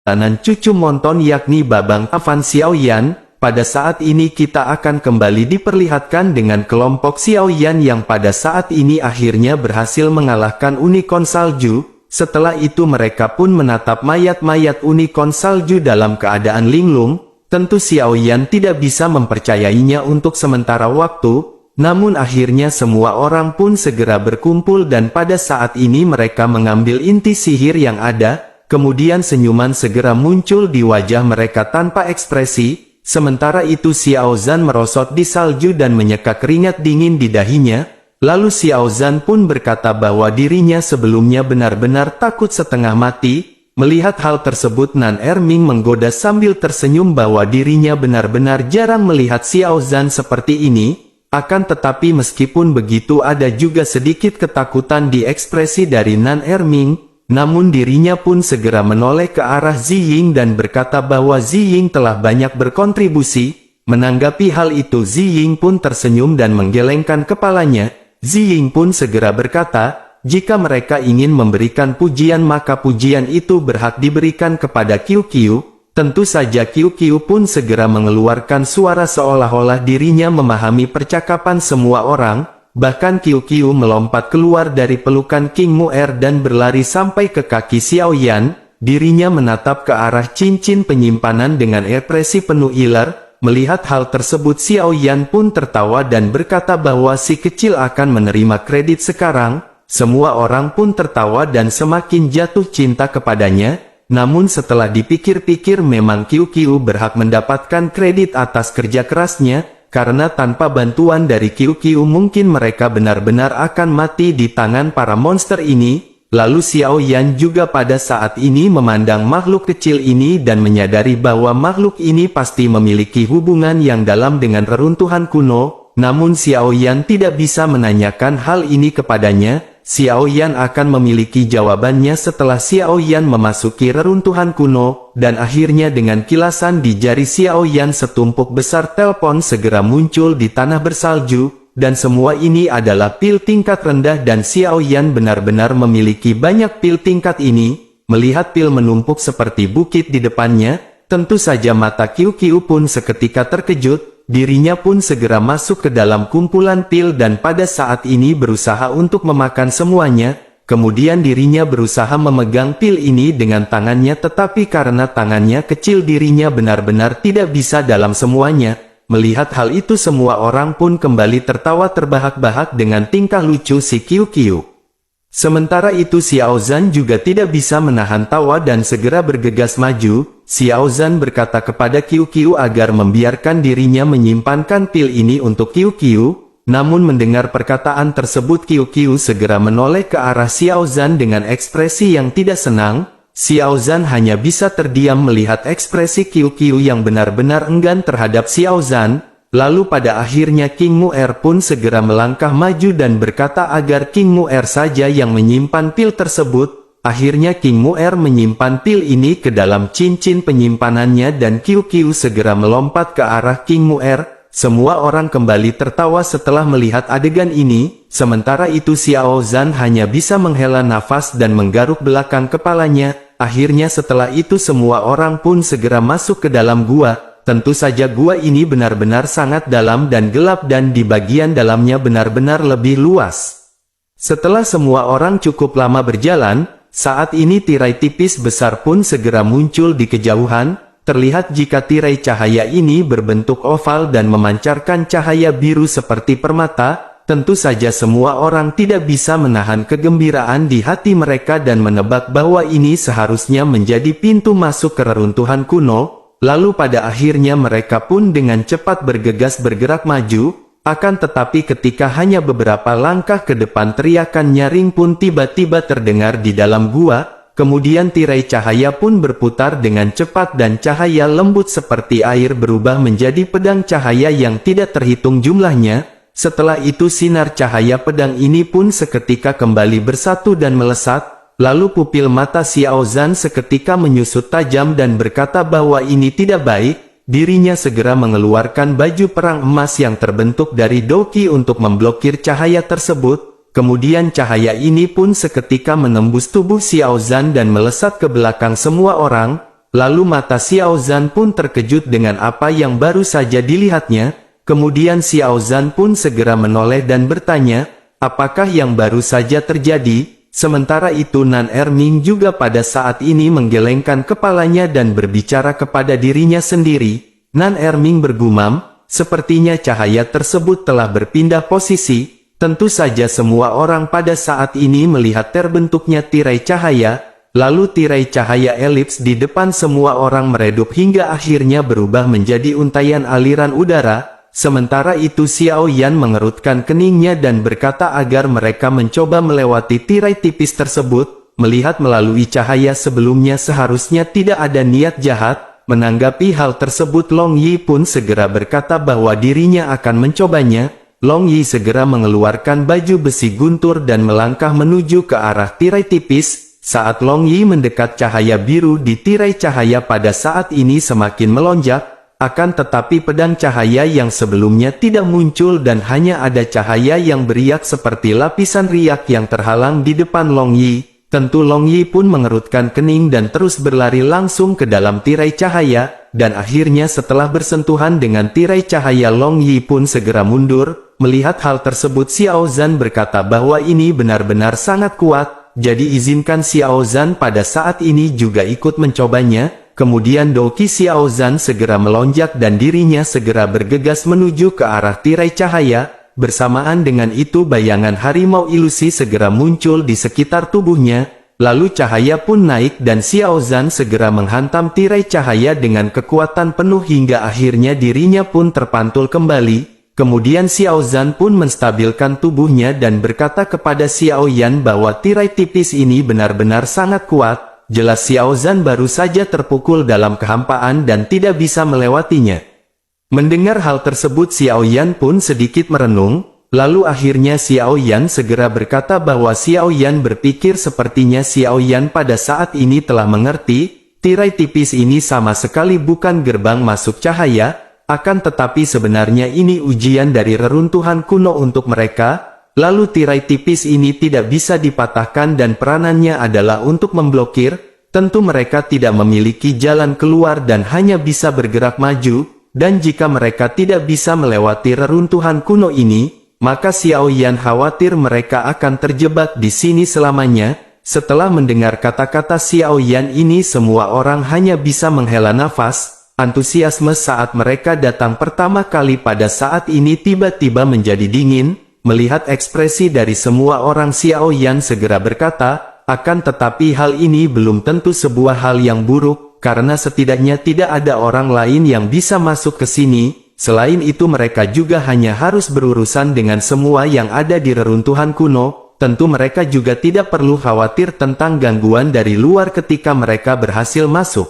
perjalanan cucu Monton yakni Babang Tavan Xiaoyan. Pada saat ini kita akan kembali diperlihatkan dengan kelompok Xiaoyan yang pada saat ini akhirnya berhasil mengalahkan unicorn salju. Setelah itu mereka pun menatap mayat-mayat unicorn salju dalam keadaan linglung. Tentu Xiaoyan tidak bisa mempercayainya untuk sementara waktu, namun akhirnya semua orang pun segera berkumpul dan pada saat ini mereka mengambil inti sihir yang ada, kemudian senyuman segera muncul di wajah mereka tanpa ekspresi. Sementara itu Xiao Zhan merosot di salju dan menyeka keringat dingin di dahinya, lalu Xiao Zhan pun berkata bahwa dirinya sebelumnya benar-benar takut setengah mati. Melihat hal tersebut Nan Erming menggoda sambil tersenyum bahwa dirinya benar-benar jarang melihat Xiao Zhan seperti ini, akan tetapi meskipun begitu ada juga sedikit ketakutan di ekspresi dari Nan Erming. Namun dirinya pun segera menoleh ke arah Ziying dan berkata bahwa Ziying telah banyak berkontribusi. Menanggapi hal itu Ziying pun tersenyum dan menggelengkan kepalanya. Ziying pun segera berkata, jika mereka ingin memberikan pujian maka pujian itu berhak diberikan kepada QQ. Tentu saja QQ pun segera mengeluarkan suara seolah-olah dirinya memahami percakapan semua orang. Bahkan QQ melompat keluar dari pelukan King Mu'er dan berlari sampai ke kaki Xiaoyan. Dirinya menatap ke arah cincin penyimpanan dengan ekspresi penuh iler. Melihat hal tersebut Xiaoyan pun tertawa dan berkata bahwa si kecil akan menerima kredit sekarang. Semua orang pun tertawa dan semakin jatuh cinta kepadanya. Namun setelah dipikir-pikir memang QQ berhak mendapatkan kredit atas kerja kerasnya. Karena tanpa bantuan dari QQ mungkin mereka benar-benar akan mati di tangan para monster ini. Lalu Xiaoyan juga pada saat ini memandang makhluk kecil ini dan menyadari bahwa makhluk ini pasti memiliki hubungan yang dalam dengan reruntuhan kuno. Namun Xiaoyan tidak bisa menanyakan hal ini kepadanya. Xiaoyan akan memiliki jawabannya setelah Xiaoyan memasuki reruntuhan kuno, dan akhirnya dengan kilasan di jari Xiaoyan setumpuk besar telepon segera muncul di tanah bersalju, dan semua ini adalah pil tingkat rendah dan Xiaoyan benar-benar memiliki banyak pil tingkat ini. Melihat pil menumpuk seperti bukit di depannya, tentu saja mata QQ pun seketika terkejut. Dirinya pun segera masuk ke dalam kumpulan pil dan pada saat ini berusaha untuk memakan semuanya. Kemudian dirinya berusaha memegang pil ini dengan tangannya tetapi karena tangannya kecil dirinya benar-benar tidak bisa dalam semuanya. Melihat hal itu semua orang pun kembali tertawa terbahak-bahak dengan tingkah lucu si QQ. Sementara itu Xiao Zhan juga tidak bisa menahan tawa dan segera bergegas maju. Xiao Zhan berkata kepada QQ agar membiarkan dirinya menyimpankan pil ini untuk QQ. Namun mendengar perkataan tersebut QQ segera menoleh ke arah Xiao Zhan dengan ekspresi yang tidak senang. Xiao Zhan hanya bisa terdiam melihat ekspresi QQ yang benar-benar enggan terhadap Xiao Zhan. Lalu pada akhirnya King Mu'er pun segera melangkah maju dan berkata agar King Mu'er saja yang menyimpan pil tersebut. Akhirnya King Mu'er menyimpan pil ini ke dalam cincin penyimpanannya dan QQ segera melompat ke arah King Mu'er. Semua orang kembali tertawa setelah melihat adegan ini. Sementara itu Xiao Zhan hanya bisa menghela nafas dan menggaruk belakang kepalanya. Akhirnya setelah itu semua orang pun segera masuk ke dalam gua. Tentu saja gua ini benar-benar sangat dalam dan gelap dan di bagian dalamnya benar-benar lebih luas. Setelah semua orang cukup lama berjalan, saat ini tirai tipis besar pun segera muncul di kejauhan. Terlihat jika tirai cahaya ini berbentuk oval dan memancarkan cahaya biru seperti permata. Tentu saja semua orang tidak bisa menahan kegembiraan di hati mereka dan menebak bahwa ini seharusnya menjadi pintu masuk ke reruntuhan kuno. Lalu pada akhirnya mereka pun dengan cepat bergegas bergerak maju, akan tetapi ketika hanya beberapa langkah ke depan teriakan nyaring pun tiba-tiba terdengar di dalam gua, kemudian tirai cahaya pun berputar dengan cepat dan cahaya lembut seperti air berubah menjadi pedang cahaya yang tidak terhitung jumlahnya. Setelah itu sinar cahaya pedang ini pun seketika kembali bersatu dan melesat. Lalu pupil mata Xiao Zhan seketika menyusut tajam dan berkata bahwa ini tidak baik. Dirinya segera mengeluarkan baju perang emas yang terbentuk dari Doki untuk memblokir cahaya tersebut. Kemudian cahaya ini pun seketika menembus tubuh Xiao Zhan dan melesat ke belakang semua orang. Lalu mata Xiao Zhan pun terkejut dengan apa yang baru saja dilihatnya. Kemudian Xiao Zhan pun segera menoleh dan bertanya, apakah yang baru saja terjadi? Sementara itu Nan Erming juga pada saat ini menggelengkan kepalanya dan berbicara kepada dirinya sendiri. Nan Erming bergumam, sepertinya cahaya tersebut telah berpindah posisi. Tentu saja semua orang pada saat ini melihat terbentuknya tirai cahaya, lalu tirai cahaya elips di depan semua orang meredup hingga akhirnya berubah menjadi untaian aliran udara. Sementara itu Xiao Yan mengerutkan keningnya dan berkata agar mereka mencoba melewati tirai tipis tersebut. Melihat melalui cahaya sebelumnya seharusnya tidak ada niat jahat. Menanggapi hal tersebut Long Yi pun segera berkata bahwa dirinya akan mencobanya. Long Yi segera mengeluarkan baju besi guntur dan melangkah menuju ke arah tirai tipis. Saat Long Yi mendekat cahaya biru di tirai cahaya pada saat ini semakin melonjak. Akan tetapi pedang cahaya yang sebelumnya tidak muncul dan hanya ada cahaya yang beriak seperti lapisan riak yang terhalang di depan Long Yi. Tentu Long Yi pun mengerutkan kening dan terus berlari langsung ke dalam tirai cahaya, dan akhirnya setelah bersentuhan dengan tirai cahaya Long Yi pun segera mundur. Melihat hal tersebut Xiao Zhan berkata bahwa ini benar-benar sangat kuat, jadi izinkan Xiao Zhan pada saat ini juga ikut mencobanya. Kemudian Doqi Xiao Zhan segera melonjak dan dirinya segera bergegas menuju ke arah tirai cahaya. Bersamaan dengan itu bayangan harimau ilusi segera muncul di sekitar tubuhnya. Lalu cahaya pun naik dan Xiao Zhan segera menghantam tirai cahaya dengan kekuatan penuh hingga akhirnya dirinya pun terpantul kembali. Kemudian Xiao Zhan pun menstabilkan tubuhnya dan berkata kepada Xiao Yan bahwa tirai tipis ini benar-benar sangat kuat. Jelas Xiao Zhan baru saja terpukul dalam kehampaan dan tidak bisa melewatinya. Mendengar hal tersebut Xiao Yan pun sedikit merenung, lalu akhirnya Xiao Yan segera berkata bahwa Xiao Yan berpikir sepertinya Xiao Yan pada saat ini telah mengerti, tirai tipis ini sama sekali bukan gerbang masuk cahaya, akan tetapi sebenarnya ini ujian dari reruntuhan kuno untuk mereka. Lalu tirai tipis ini tidak bisa dipatahkan dan peranannya adalah untuk memblokir. Tentu mereka tidak memiliki jalan keluar dan hanya bisa bergerak maju. Dan jika mereka tidak bisa melewati reruntuhan kuno ini, maka Xiao Yan khawatir mereka akan terjebak di sini selamanya. Setelah mendengar kata-kata Xiao Yan ini semua orang hanya bisa menghela nafas. Antusiasme saat mereka datang pertama kali pada saat ini tiba-tiba menjadi dingin. Melihat ekspresi dari semua orang Xiao Yan segera berkata, akan tetapi hal ini belum tentu sebuah hal yang buruk, karena setidaknya tidak ada orang lain yang bisa masuk ke sini. Selain itu mereka juga hanya harus berurusan dengan semua yang ada di reruntuhan kuno. Tentu mereka juga tidak perlu khawatir tentang gangguan dari luar ketika mereka berhasil masuk.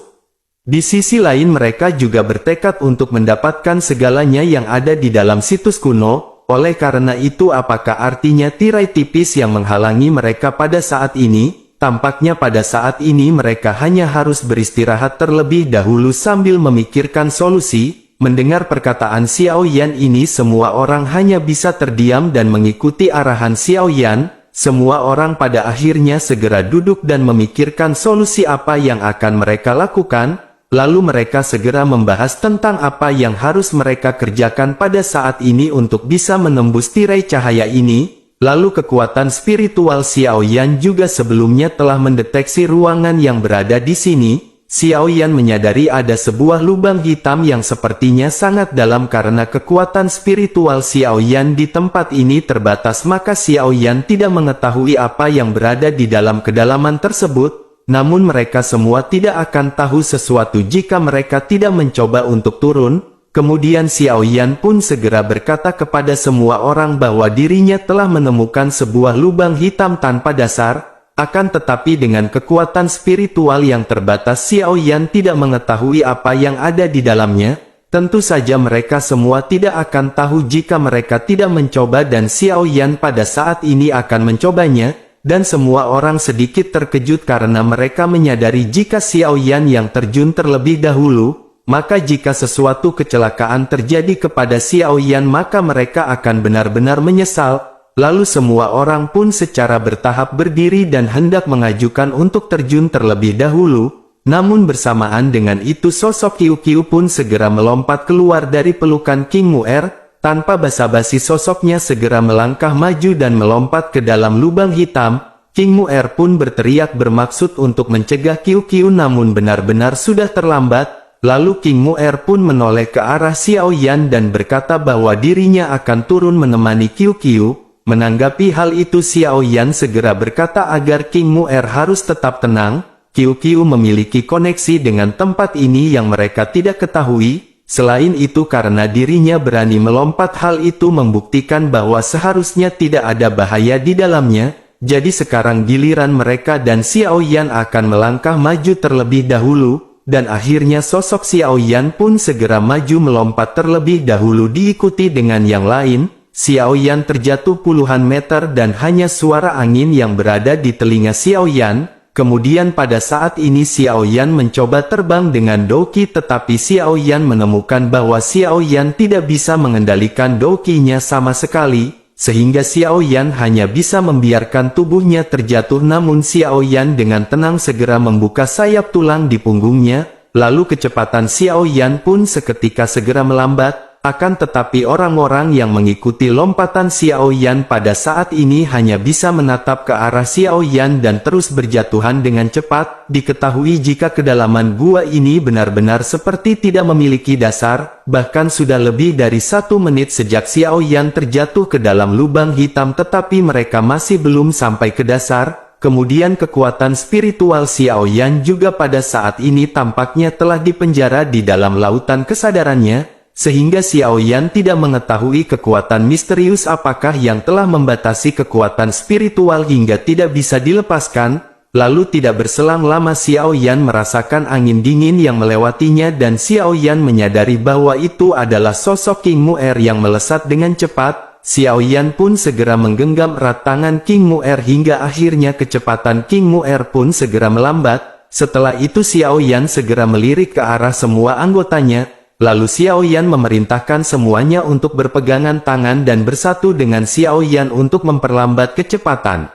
Di sisi lain mereka juga bertekad untuk mendapatkan segalanya yang ada di dalam situs kuno. Oleh karena itu apakah artinya tirai tipis yang menghalangi mereka pada saat ini? Tampaknya pada saat ini mereka hanya harus beristirahat terlebih dahulu sambil memikirkan solusi. Mendengar perkataan Xiao Yan ini semua orang hanya bisa terdiam dan mengikuti arahan Xiao Yan. Semua orang pada akhirnya segera duduk dan memikirkan solusi apa yang akan mereka lakukan. Lalu mereka segera membahas tentang apa yang harus mereka kerjakan pada saat ini untuk bisa menembus tirai cahaya ini. Lalu kekuatan spiritual Xiao Yan juga sebelumnya telah mendeteksi ruangan yang berada di sini. Xiao Yan menyadari ada sebuah lubang hitam yang sepertinya sangat dalam karena kekuatan spiritual Xiao Yan di tempat ini terbatas, maka Xiao Yan tidak mengetahui apa yang berada di dalam kedalaman tersebut. Namun mereka semua tidak akan tahu sesuatu jika mereka tidak mencoba untuk turun. Kemudian Xiao Yan pun segera berkata kepada semua orang bahwa dirinya telah menemukan sebuah lubang hitam tanpa dasar. Akan tetapi dengan kekuatan spiritual yang terbatas Xiao Yan tidak mengetahui apa yang ada di dalamnya. Tentu saja mereka semua tidak akan tahu jika mereka tidak mencoba dan Xiao Yan pada saat ini akan mencobanya. Dan semua orang sedikit terkejut karena mereka menyadari jika Xiao Yan yang terjun terlebih dahulu, maka jika sesuatu kecelakaan terjadi kepada Xiao Yan maka mereka akan benar-benar menyesal. Lalu semua orang pun secara bertahap berdiri dan hendak mengajukan untuk terjun terlebih dahulu. Namun bersamaan dengan itu sosok Qiu Qiu pun segera melompat keluar dari pelukan King Mu'er. Tanpa basa-basi sosoknya segera melangkah maju dan melompat ke dalam lubang hitam. King Mu'er pun berteriak bermaksud untuk mencegah Qiu Qiu, namun benar-benar sudah terlambat. Lalu King Mu'er pun menoleh ke arah Xiao Yan dan berkata bahwa dirinya akan turun menemani Qiu Qiu. Menanggapi hal itu Xiao Yan segera berkata agar King Mu'er harus tetap tenang. Qiu Qiu memiliki koneksi dengan tempat ini yang mereka tidak ketahui. Selain itu karena dirinya berani melompat, hal itu membuktikan bahwa seharusnya tidak ada bahaya di dalamnya. Jadi sekarang giliran mereka dan Xiao Yan akan melangkah maju terlebih dahulu. Dan akhirnya sosok Xiao Yan pun segera maju melompat terlebih dahulu diikuti dengan yang lain. Xiao Yan terjatuh puluhan meter dan hanya suara angin yang berada di telinga Xiao Yan. Kemudian pada saat ini Xiao Yan mencoba terbang dengan Douqi, tetapi Xiao Yan menemukan bahwa Xiao Yan tidak bisa mengendalikan Douqi-nya sama sekali, sehingga Xiao Yan hanya bisa membiarkan tubuhnya terjatuh. Namun Xiao Yan dengan tenang segera membuka sayap tulang di punggungnya, lalu kecepatan Xiao Yan pun seketika segera melambat. Akan tetapi orang-orang yang mengikuti lompatan Xiao Yan pada saat ini hanya bisa menatap ke arah Xiao Yan dan terus berjatuhan dengan cepat. Diketahui jika kedalaman gua ini benar-benar seperti tidak memiliki dasar, bahkan sudah lebih dari 1 menit sejak Xiao Yan terjatuh ke dalam lubang hitam tetapi mereka masih belum sampai ke dasar. Kemudian kekuatan spiritual Xiao Yan juga pada saat ini tampaknya telah dipenjara di dalam lautan kesadarannya. Sehingga Xiao Yan tidak mengetahui kekuatan misterius apakah yang telah membatasi kekuatan spiritual hingga tidak bisa dilepaskan. Lalu tidak berselang lama Xiao Yan merasakan angin dingin yang melewatinya dan Xiao Yan menyadari bahwa itu adalah sosok King Mu'er yang melesat dengan cepat. Xiao Yan pun segera menggenggam erat tangan King Mu'er hingga akhirnya kecepatan King Mu'er pun segera melambat. Setelah itu Xiao Yan segera melirik ke arah semua anggotanya. Lalu Xiao Yan memerintahkan semuanya untuk berpegangan tangan dan bersatu dengan Xiao Yan untuk memperlambat kecepatan.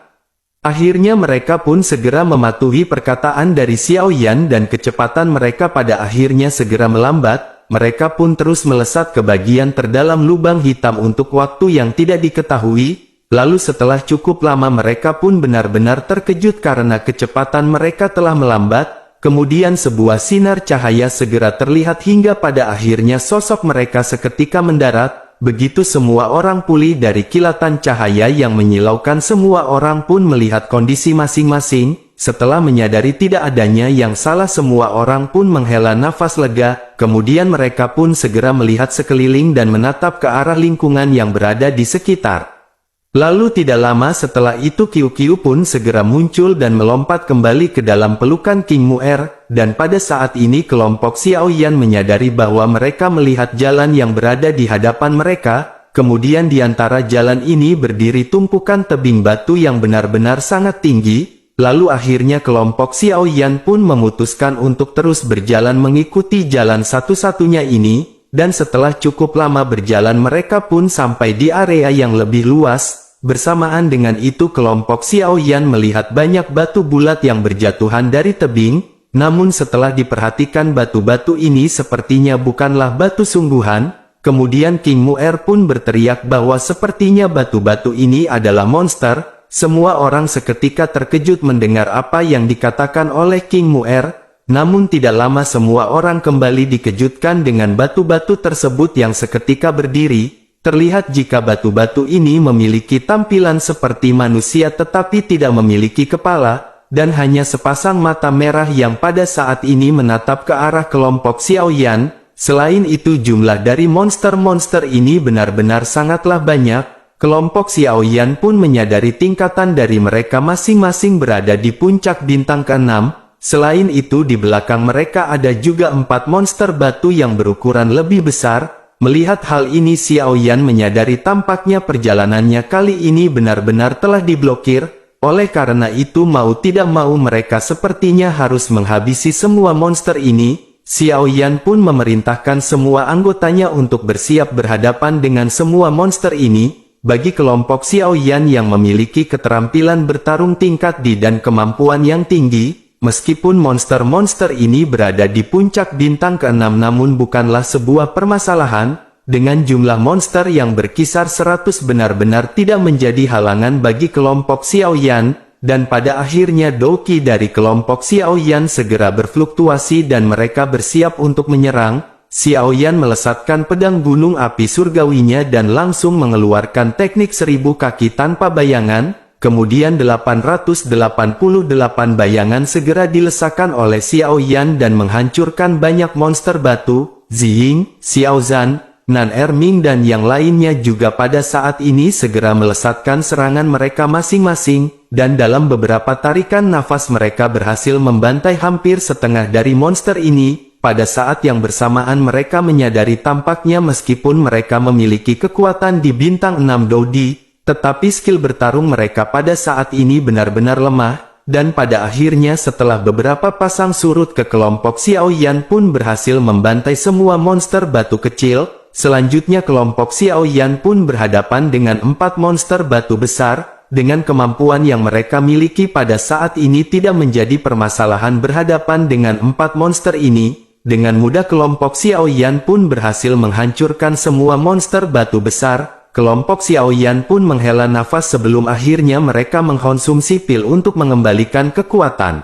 Akhirnya mereka pun segera mematuhi perkataan dari Xiao Yan dan kecepatan mereka pada akhirnya segera melambat. Mereka pun terus melesat ke bagian terdalam lubang hitam untuk waktu yang tidak diketahui. Lalu setelah cukup lama mereka pun benar-benar terkejut karena kecepatan mereka telah melambat. Kemudian sebuah sinar cahaya segera terlihat hingga pada akhirnya sosok mereka seketika mendarat. Begitu semua orang pulih dari kilatan cahaya yang menyilaukan, semua orang pun melihat kondisi masing-masing. Setelah menyadari tidak adanya yang salah, semua orang pun menghela nafas lega. Kemudian mereka pun segera melihat sekeliling dan menatap ke arah lingkungan yang berada di sekitar. Lalu tidak lama setelah itu Qiu Qiu pun segera muncul dan melompat kembali ke dalam pelukan King Mu'er, dan pada saat ini kelompok Xiao Yan menyadari bahwa mereka melihat jalan yang berada di hadapan mereka. Kemudian di antara jalan ini berdiri tumpukan tebing batu yang benar-benar sangat tinggi. Lalu akhirnya kelompok Xiao Yan pun memutuskan untuk terus berjalan mengikuti jalan satu-satunya ini. Dan setelah cukup lama berjalan mereka pun sampai di area yang lebih luas. Bersamaan dengan itu kelompok Xiao Yan melihat banyak batu bulat yang berjatuhan dari tebing. Namun setelah diperhatikan batu-batu ini sepertinya bukanlah batu sungguhan. Kemudian King Mu'er pun berteriak bahwa sepertinya batu-batu ini adalah monster. Semua orang seketika terkejut mendengar apa yang dikatakan oleh King Mu'er. Namun tidak lama semua orang kembali dikejutkan dengan batu-batu tersebut yang seketika berdiri. Terlihat jika batu-batu ini memiliki tampilan seperti manusia tetapi tidak memiliki kepala, dan hanya sepasang mata merah yang pada saat ini menatap ke arah kelompok Xiao Yan. Selain itu jumlah dari monster-monster ini benar-benar sangatlah banyak. Kelompok Xiao Yan pun menyadari tingkatan dari mereka masing-masing berada di puncak bintang ke-6. Selain itu di belakang mereka ada juga 4 monster batu yang berukuran lebih besar. Melihat hal ini Xiao Yan menyadari tampaknya perjalanannya kali ini benar-benar telah diblokir. Oleh karena itu mau tidak mau mereka sepertinya harus menghabisi semua monster ini. Xiao Yan pun memerintahkan semua anggotanya untuk bersiap berhadapan dengan semua monster ini. Bagi kelompok Xiao Yan yang memiliki keterampilan bertarung tingkat D dan kemampuan yang tinggi, Meskipun monster-monster ini berada di puncak bintang ke-6 namun bukanlah sebuah permasalahan, dengan jumlah monster yang berkisar 100 benar-benar tidak menjadi halangan bagi kelompok Xiaoyan, dan pada akhirnya Doqi dari kelompok Xiaoyan segera berfluktuasi dan mereka bersiap untuk menyerang. Xiaoyan melesatkan pedang gunung api surgawinya dan langsung mengeluarkan teknik 1000 kaki tanpa bayangan. Kemudian 888 bayangan segera dilesakan oleh Xiaoyan dan menghancurkan banyak monster batu. Ziying, Xiaozan, Nan Erming dan yang lainnya juga pada saat ini segera melesatkan serangan mereka masing-masing, dan dalam beberapa tarikan nafas mereka berhasil membantai hampir setengah dari monster ini. Pada saat yang bersamaan mereka menyadari tampaknya meskipun mereka memiliki kekuatan di bintang 6 Dodi, tetapi skill bertarung mereka pada saat ini benar-benar lemah, dan pada akhirnya setelah beberapa pasang surut ke kelompok Xiaoyan pun berhasil membantai semua monster batu kecil. Selanjutnya kelompok Xiaoyan pun berhadapan dengan 4 monster batu besar. Dengan kemampuan yang mereka miliki pada saat ini tidak menjadi permasalahan berhadapan dengan 4 monster ini. Dengan mudah kelompok Xiaoyan pun berhasil menghancurkan semua monster batu besar. Kelompok Xiaoyan pun menghela nafas sebelum akhirnya mereka mengkonsumsi pil untuk mengembalikan kekuatan.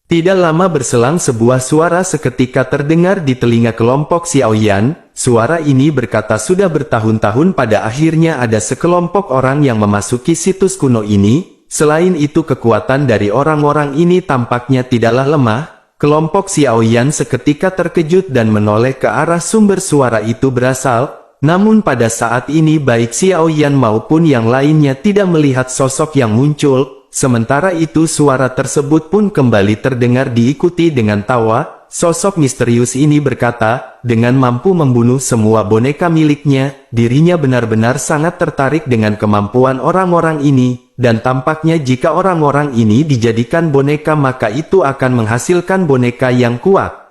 Tidak lama berselang sebuah suara seketika terdengar di telinga kelompok Xiaoyan. Suara ini berkata sudah bertahun-tahun pada akhirnya ada sekelompok orang yang memasuki situs kuno ini. Selain itu kekuatan dari orang-orang ini tampaknya tidaklah lemah. Kelompok Xiaoyan seketika terkejut dan menoleh ke arah sumber suara itu berasal. Namun pada saat ini baik Xiaoyan maupun yang lainnya tidak melihat sosok yang muncul. Sementara itu suara tersebut pun kembali terdengar diikuti dengan tawa. Sosok misterius ini berkata, dengan mampu membunuh semua boneka miliknya, dirinya benar-benar sangat tertarik dengan kemampuan orang-orang ini, dan tampaknya jika orang-orang ini dijadikan boneka maka itu akan menghasilkan boneka yang kuat.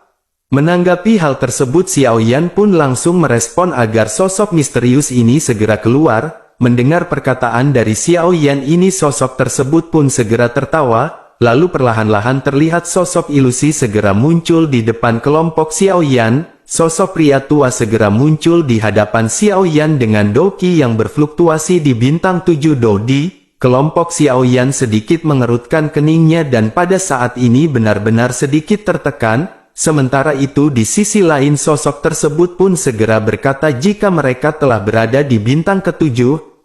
Menanggapi hal tersebut Xiaoyan pun langsung merespon agar sosok misterius ini segera keluar. Mendengar perkataan dari Xiaoyan ini sosok tersebut pun segera tertawa. Lalu perlahan-lahan terlihat sosok ilusi segera muncul di depan kelompok Xiaoyan. Sosok pria tua segera muncul di hadapan Xiaoyan dengan Doqi yang berfluktuasi di bintang 7 Dodi. Kelompok Xiaoyan sedikit mengerutkan keningnya dan pada saat ini benar-benar sedikit tertekan. Sementara itu di sisi lain sosok tersebut pun segera berkata jika mereka telah berada di bintang ke-7,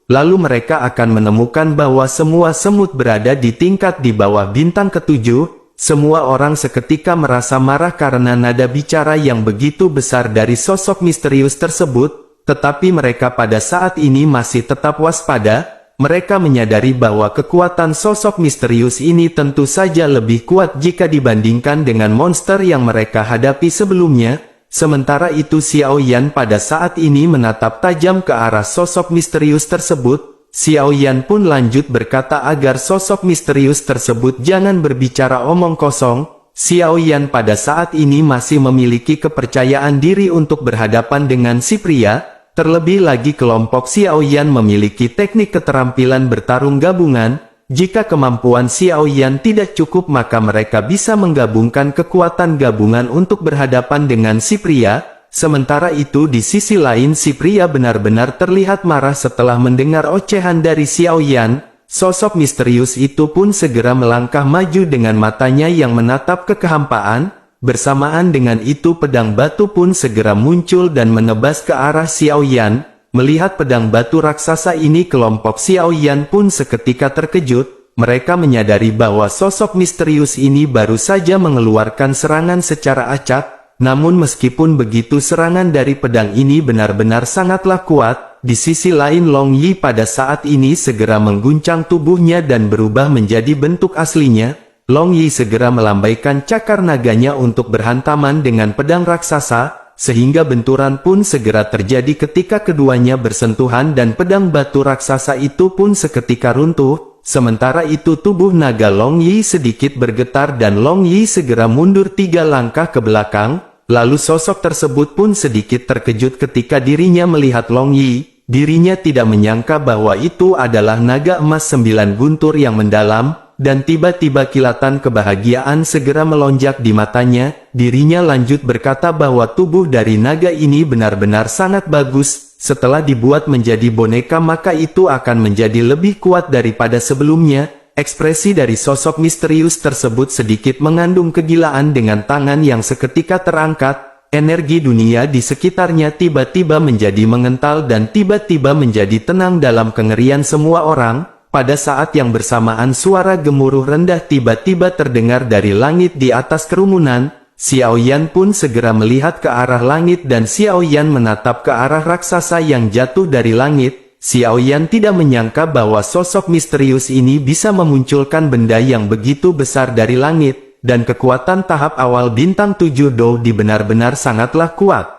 lalu mereka akan menemukan bahwa semua semut berada di tingkat di bawah bintang ke-7. Semua orang seketika merasa marah karena nada bicara yang begitu besar dari sosok misterius tersebut, tetapi mereka pada saat ini masih tetap waspada. Mereka menyadari bahwa kekuatan sosok misterius ini tentu saja lebih kuat jika dibandingkan dengan monster yang mereka hadapi sebelumnya. Sementara itu Xiaoyan pada saat ini menatap tajam ke arah sosok misterius tersebut. Xiaoyan pun lanjut berkata agar sosok misterius tersebut jangan berbicara omong kosong. Xiaoyan pada saat ini masih memiliki kepercayaan diri untuk berhadapan dengan si pria. Terlebih lagi kelompok Xiaoyan memiliki teknik keterampilan bertarung gabungan. Jika kemampuan Xiaoyan tidak cukup maka mereka bisa menggabungkan kekuatan gabungan untuk berhadapan dengan si pria. Sementara itu di sisi lain si pria benar-benar terlihat marah setelah mendengar ocehan dari Xiaoyan. Sosok misterius itu pun segera melangkah maju dengan matanya yang menatap ke kehampaan. Bersamaan dengan itu pedang batu pun segera muncul dan menebas ke arah Xiaoyan. Melihat pedang batu raksasa ini kelompok Xiaoyan pun seketika terkejut. Mereka menyadari bahwa sosok misterius ini baru saja mengeluarkan serangan secara acak. Namun meskipun begitu serangan dari pedang ini benar-benar sangatlah kuat. Di sisi lain Long Yi pada saat ini segera mengguncang tubuhnya dan berubah menjadi bentuk aslinya. Long Yi segera melambaikan cakar naganya untuk berhantaman dengan pedang raksasa, sehingga benturan pun segera terjadi ketika keduanya bersentuhan dan pedang batu raksasa itu pun seketika runtuh. Sementara itu tubuh naga Long Yi sedikit bergetar dan Long Yi segera mundur 3 langkah ke belakang, lalu sosok tersebut pun sedikit terkejut ketika dirinya melihat Long Yi. Dirinya tidak menyangka bahwa itu adalah naga emas 9 guntur yang mendalam. dan tiba-tiba kilatan kebahagiaan segera melonjak di matanya. Dirinya lanjut berkata bahwa tubuh dari naga ini benar-benar sangat bagus. Setelah dibuat menjadi boneka maka itu akan menjadi lebih kuat daripada sebelumnya. Ekspresi dari sosok misterius tersebut sedikit mengandung kegilaan. Dengan tangan yang seketika terangkat, energi dunia di sekitarnya tiba-tiba menjadi mengental dan tiba-tiba menjadi tenang dalam kengerian semua orang. Pada saat yang bersamaan suara gemuruh rendah tiba-tiba terdengar dari langit di atas kerumunan. Xiao Yan pun segera melihat ke arah langit dan Xiao Yan menatap ke arah raksasa yang jatuh dari langit. Xiao Yan tidak menyangka bahwa sosok misterius ini bisa memunculkan benda yang begitu besar dari langit, dan kekuatan tahap awal bintang 7 Dou di benar-benar sangatlah kuat.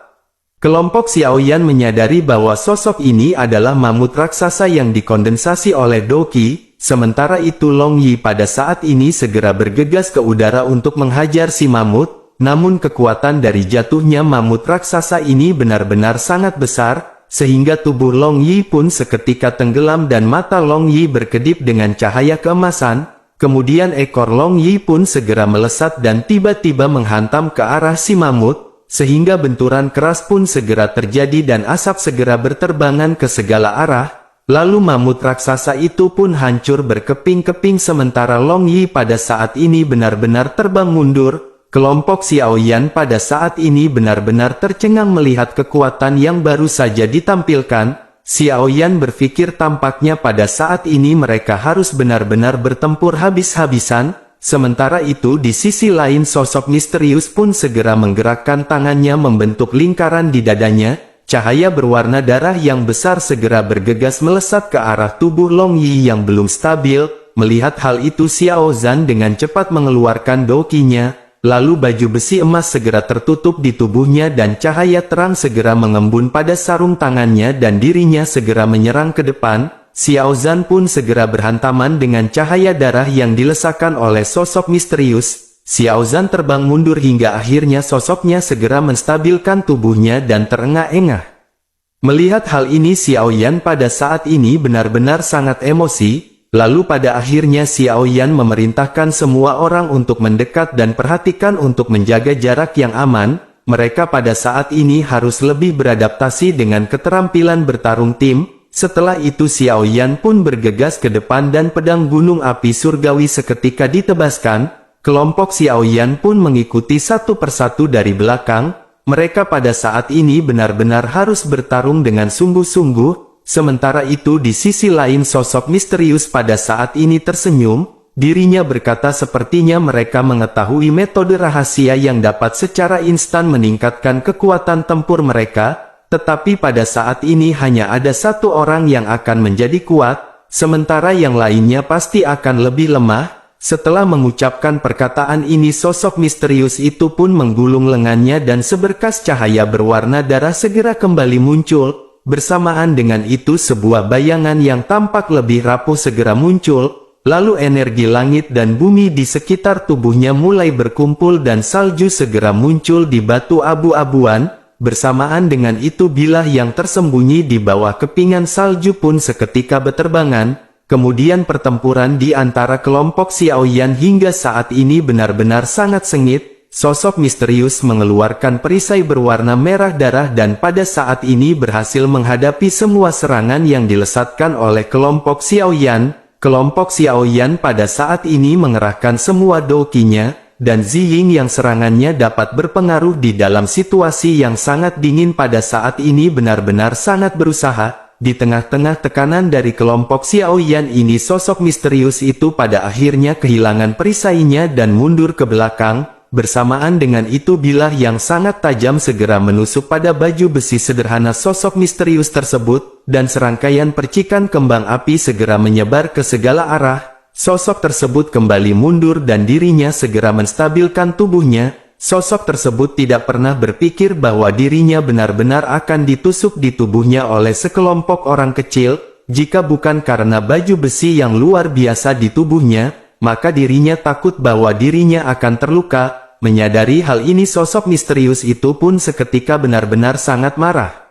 Kelompok Xiao Yan menyadari bahwa sosok ini adalah mamut raksasa yang dikondensasi oleh Doqi. Sementara itu Long Yi pada saat ini segera bergegas ke udara untuk menghajar si mamut. Namun kekuatan dari jatuhnya mamut raksasa ini benar-benar sangat besar, sehingga tubuh Long Yi pun seketika tenggelam dan mata Long Yi berkedip dengan cahaya keemasan. Kemudian ekor Long Yi pun segera melesat dan tiba-tiba menghantam ke arah si mamut. Sehingga benturan keras pun segera terjadi dan asap segera berterbangan ke segala arah. Lalu mamut raksasa itu pun hancur berkeping-keping sementara Long Yi pada saat ini benar-benar terbang mundur. Kelompok Xiao Yan pada saat ini benar-benar tercengang melihat kekuatan yang baru saja ditampilkan. Xiao Yan berpikir tampaknya pada saat ini mereka harus benar-benar bertempur habis-habisan. Sementara itu di sisi lain sosok misterius pun segera menggerakkan tangannya membentuk lingkaran di dadanya. Cahaya berwarna darah yang besar segera bergegas melesat ke arah tubuh Long Yi yang belum stabil. Melihat hal itu Xiao Zhan dengan cepat mengeluarkan doqinya. Lalu baju besi emas segera tertutup di tubuhnya dan cahaya terang segera mengembun pada sarung tangannya dan dirinya segera menyerang ke depan. Xiao Zhan pun segera berhantaman dengan cahaya darah yang dilesakkan oleh sosok misterius. Xiao Zhan terbang mundur hingga akhirnya sosoknya segera menstabilkan tubuhnya dan terengah-engah. Melihat hal ini Xiao Yan pada saat ini benar-benar sangat emosi. Lalu pada akhirnya Xiao Yan memerintahkan semua orang untuk mendekat dan perhatikan untuk menjaga jarak yang aman. Mereka pada saat ini harus lebih beradaptasi dengan keterampilan bertarung tim. Setelah itu Xiao Yan pun bergegas ke depan dan pedang gunung api surgawi seketika ditebaskan. Kelompok Xiao Yan pun mengikuti satu persatu dari belakang. Mereka pada saat ini benar-benar harus bertarung dengan sungguh-sungguh. Sementara itu di sisi lain sosok misterius pada saat ini tersenyum. Dirinya berkata sepertinya mereka mengetahui metode rahasia yang dapat secara instan meningkatkan kekuatan tempur mereka. Tetapi pada saat ini hanya ada satu orang yang akan menjadi kuat, sementara yang lainnya pasti akan lebih lemah. Setelah mengucapkan perkataan ini sosok misterius itu pun menggulung lengannya dan seberkas cahaya berwarna darah segera kembali muncul. Bersamaan dengan itu sebuah bayangan yang tampak lebih rapuh segera muncul. Lalu energi langit dan bumi di sekitar tubuhnya mulai berkumpul dan salju segera muncul di batu abu-abuan. Bersamaan dengan itu bilah yang tersembunyi di bawah kepingan salju pun seketika berterbangan. Kemudian pertempuran di antara kelompok Xiao Yan hingga saat ini benar-benar sangat sengit. Sosok misterius mengeluarkan perisai berwarna merah darah dan pada saat ini berhasil menghadapi semua serangan yang dilesatkan oleh kelompok Xiao Yan. Kelompok Xiao Yan pada saat ini mengerahkan semua doqinya. Dan Ziying yang serangannya dapat berpengaruh di dalam situasi yang sangat dingin pada saat ini benar-benar sangat berusaha. Di tengah-tengah tekanan dari kelompok Xiao Yan ini sosok misterius itu pada akhirnya kehilangan perisainya dan mundur ke belakang. Bersamaan dengan itu bilah yang sangat tajam segera menusuk pada baju besi sederhana sosok misterius tersebut. Dan serangkaian percikan kembang api segera menyebar ke segala arah. Sosok tersebut kembali mundur dan dirinya segera menstabilkan tubuhnya. Sosok tersebut tidak pernah berpikir bahwa dirinya benar-benar akan ditusuk di tubuhnya oleh sekelompok orang kecil. Jika bukan karena baju besi yang luar biasa di tubuhnya, maka dirinya takut bahwa dirinya akan terluka. Menyadari hal ini sosok misterius itu pun seketika benar-benar sangat marah.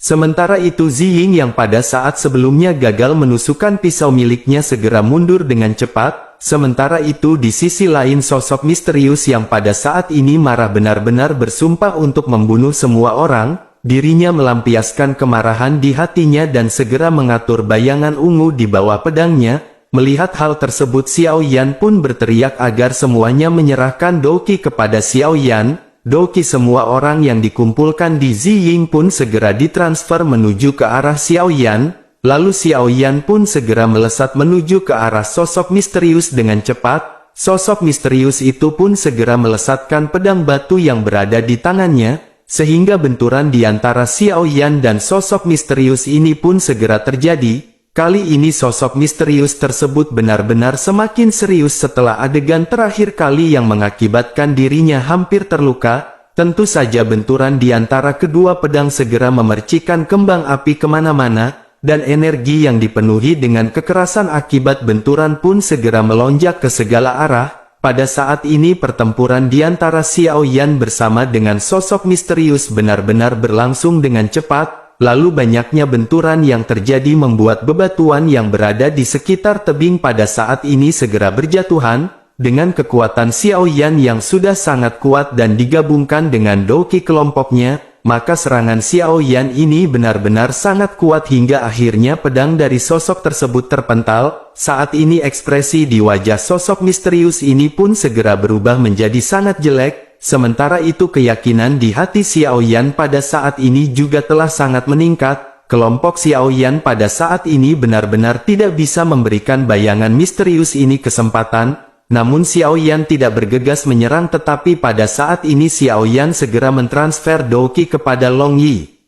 Sementara itu Ziying yang pada saat sebelumnya gagal menusukkan pisau miliknya segera mundur dengan cepat. sementara itu di sisi lain sosok misterius yang pada saat ini marah benar-benar bersumpah untuk membunuh semua orang. Dirinya melampiaskan kemarahan di hatinya dan segera mengatur bayangan ungu di bawah pedangnya. Melihat hal tersebut Xiao Yan pun berteriak agar semuanya menyerahkan Douqi kepada Xiao Yan. Douqi semua orang yang dikumpulkan di Ziying pun segera ditransfer menuju ke arah Xiao Yan. Lalu Xiao Yan pun segera melesat menuju ke arah sosok misterius dengan cepat. Sosok misterius itu pun segera melesatkan pedang batu yang berada di tangannya. Sehingga benturan di antara Xiao Yan dan sosok misterius ini pun segera terjadi. Kali ini sosok misterius tersebut benar-benar semakin serius setelah adegan terakhir kali yang mengakibatkan dirinya hampir terluka. Tentu saja benturan di antara kedua pedang segera memercikan kembang api kemana-mana, dan energi yang dipenuhi dengan kekerasan akibat benturan pun segera melonjak ke segala arah. Pada saat ini pertempuran di antara Xiao Yan bersama dengan sosok misterius benar-benar berlangsung dengan cepat, lalu banyaknya benturan yang terjadi membuat bebatuan yang berada di sekitar tebing pada saat ini segera berjatuhan. Dengan kekuatan Xiao Yan yang sudah sangat kuat dan digabungkan dengan Douqi kelompoknya, maka serangan Xiao Yan ini benar-benar sangat kuat hingga akhirnya pedang dari sosok tersebut terpental. Saat ini ekspresi di wajah sosok misterius ini pun segera berubah menjadi sangat jelek. Sementara itu keyakinan di hati Xiao Yan pada saat ini juga telah sangat meningkat. Kelompok Xiao Yan pada saat ini benar-benar tidak bisa memberikan bayangan misterius ini kesempatan. Namun Xiao Yan tidak bergegas menyerang, tetapi pada saat ini Xiao Yan segera mentransfer Douqi kepada Long Yi.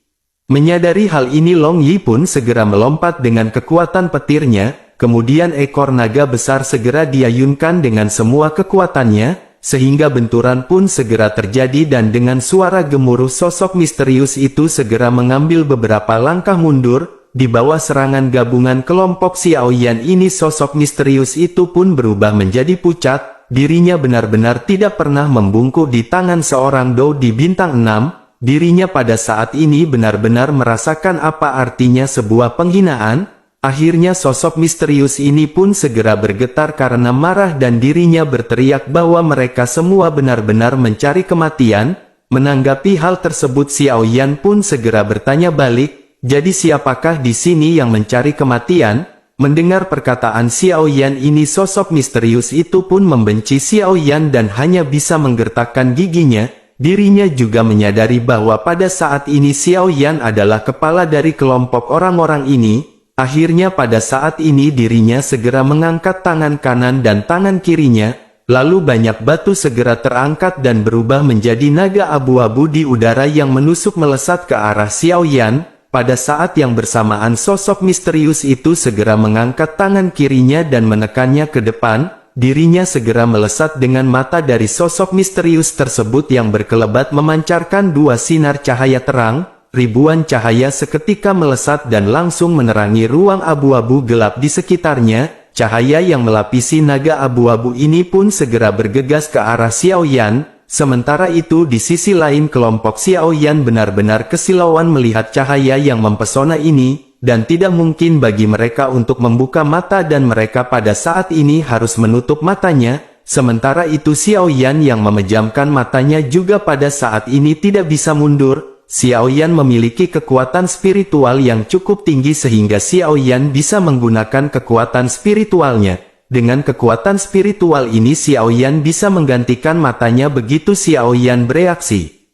Menyadari hal ini Long Yi pun segera melompat dengan kekuatan petirnya, kemudian ekor naga besar segera diayunkan dengan semua kekuatannya, sehingga benturan pun segera terjadi dan dengan suara gemuruh sosok misterius itu segera mengambil beberapa langkah mundur. Di bawah serangan gabungan kelompok Xiao Yan ini sosok misterius itu pun berubah menjadi pucat. Dirinya benar-benar tidak pernah membungkuk di tangan seorang Dou di bintang 6. Dirinya pada saat ini benar-benar merasakan apa artinya sebuah penghinaan. Akhirnya sosok misterius ini pun segera bergetar karena marah dan dirinya berteriak bahwa mereka semua benar-benar mencari kematian. Menanggapi hal tersebut Xiao Yan pun segera bertanya balik. Jadi siapakah di sini yang mencari kematian? Mendengar perkataan Xiao Yan ini sosok misterius itu pun membenci Xiao Yan dan hanya bisa menggertakkan giginya. Dirinya juga menyadari bahwa pada saat ini Xiao Yan adalah kepala dari kelompok orang-orang ini. Akhirnya pada saat ini dirinya segera mengangkat tangan kanan dan tangan kirinya. Lalu banyak batu segera terangkat dan berubah menjadi naga abu-abu di udara yang menusuk melesat ke arah Xiao Yan. Pada saat yang bersamaan sosok misterius itu segera mengangkat tangan kirinya dan menekannya ke depan. Dirinya segera melesat dengan mata dari sosok misterius tersebut yang berkelebat memancarkan dua sinar cahaya terang. Ribuan cahaya seketika melesat dan langsung menerangi ruang abu-abu gelap di sekitarnya. Cahaya yang melapisi naga abu-abu ini pun segera bergegas ke arah Xiao Yan. Sementara itu di sisi lain kelompok Xiao Yan benar-benar kesilauan melihat cahaya yang mempesona ini, dan tidak mungkin bagi mereka untuk membuka mata dan mereka pada saat ini harus menutup matanya. Sementara itu Xiao Yan yang memejamkan matanya juga pada saat ini tidak bisa mundur. Xiao Yan memiliki kekuatan spiritual yang cukup tinggi sehingga Xiao Yan bisa menggunakan kekuatan spiritualnya. Dengan kekuatan spiritual ini Xiao Yan bisa menggantikan matanya begitu Xiao Yan bereaksi.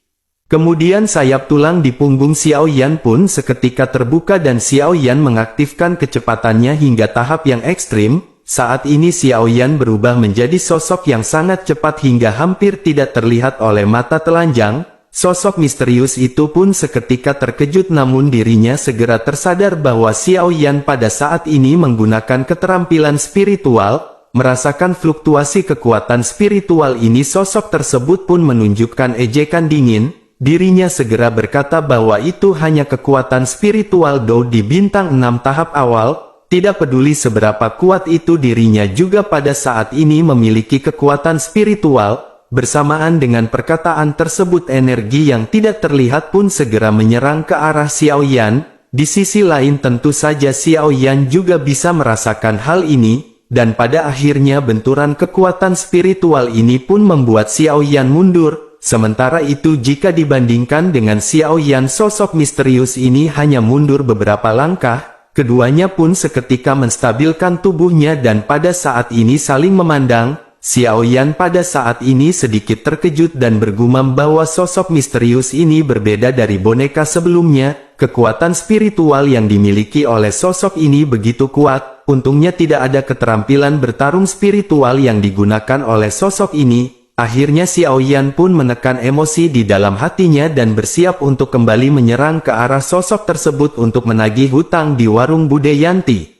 Kemudian sayap tulang di punggung Xiao Yan pun seketika terbuka dan Xiao Yan mengaktifkan kecepatannya hingga tahap yang ekstrim. Saat ini Xiao Yan berubah menjadi sosok yang sangat cepat hingga hampir tidak terlihat oleh mata telanjang. Sosok misterius itu pun seketika terkejut namun dirinya segera tersadar bahwa Xiao Yan pada saat ini menggunakan keterampilan spiritual. Merasakan fluktuasi kekuatan spiritual ini sosok tersebut pun menunjukkan ejekan dingin. Dirinya segera berkata bahwa itu hanya kekuatan spiritual Dou di bintang 6 tahap awal. Tidak peduli seberapa kuat itu dirinya juga pada saat ini memiliki kekuatan spiritual. Bersamaan dengan perkataan tersebut energi yang tidak terlihat pun segera menyerang ke arah Xiao Yan. Di sisi lain tentu saja Xiao Yan juga bisa merasakan hal ini. dan pada akhirnya benturan kekuatan spiritual ini pun membuat Xiao Yan mundur. Sementara itu jika dibandingkan dengan Xiao Yan, sosok misterius ini hanya mundur beberapa langkah, keduanya pun seketika menstabilkan tubuhnya dan pada saat ini saling memandang. Xiao Yan pada saat ini sedikit terkejut dan bergumam bahwa sosok misterius ini berbeda dari boneka sebelumnya. Kekuatan spiritual yang dimiliki oleh sosok ini begitu kuat, untungnya tidak ada keterampilan bertarung spiritual yang digunakan oleh sosok ini. Akhirnya Xiao Yan pun menekan emosi di dalam hatinya dan bersiap untuk kembali menyerang ke arah sosok tersebut untuk menagih hutang di warung Bude Yanti.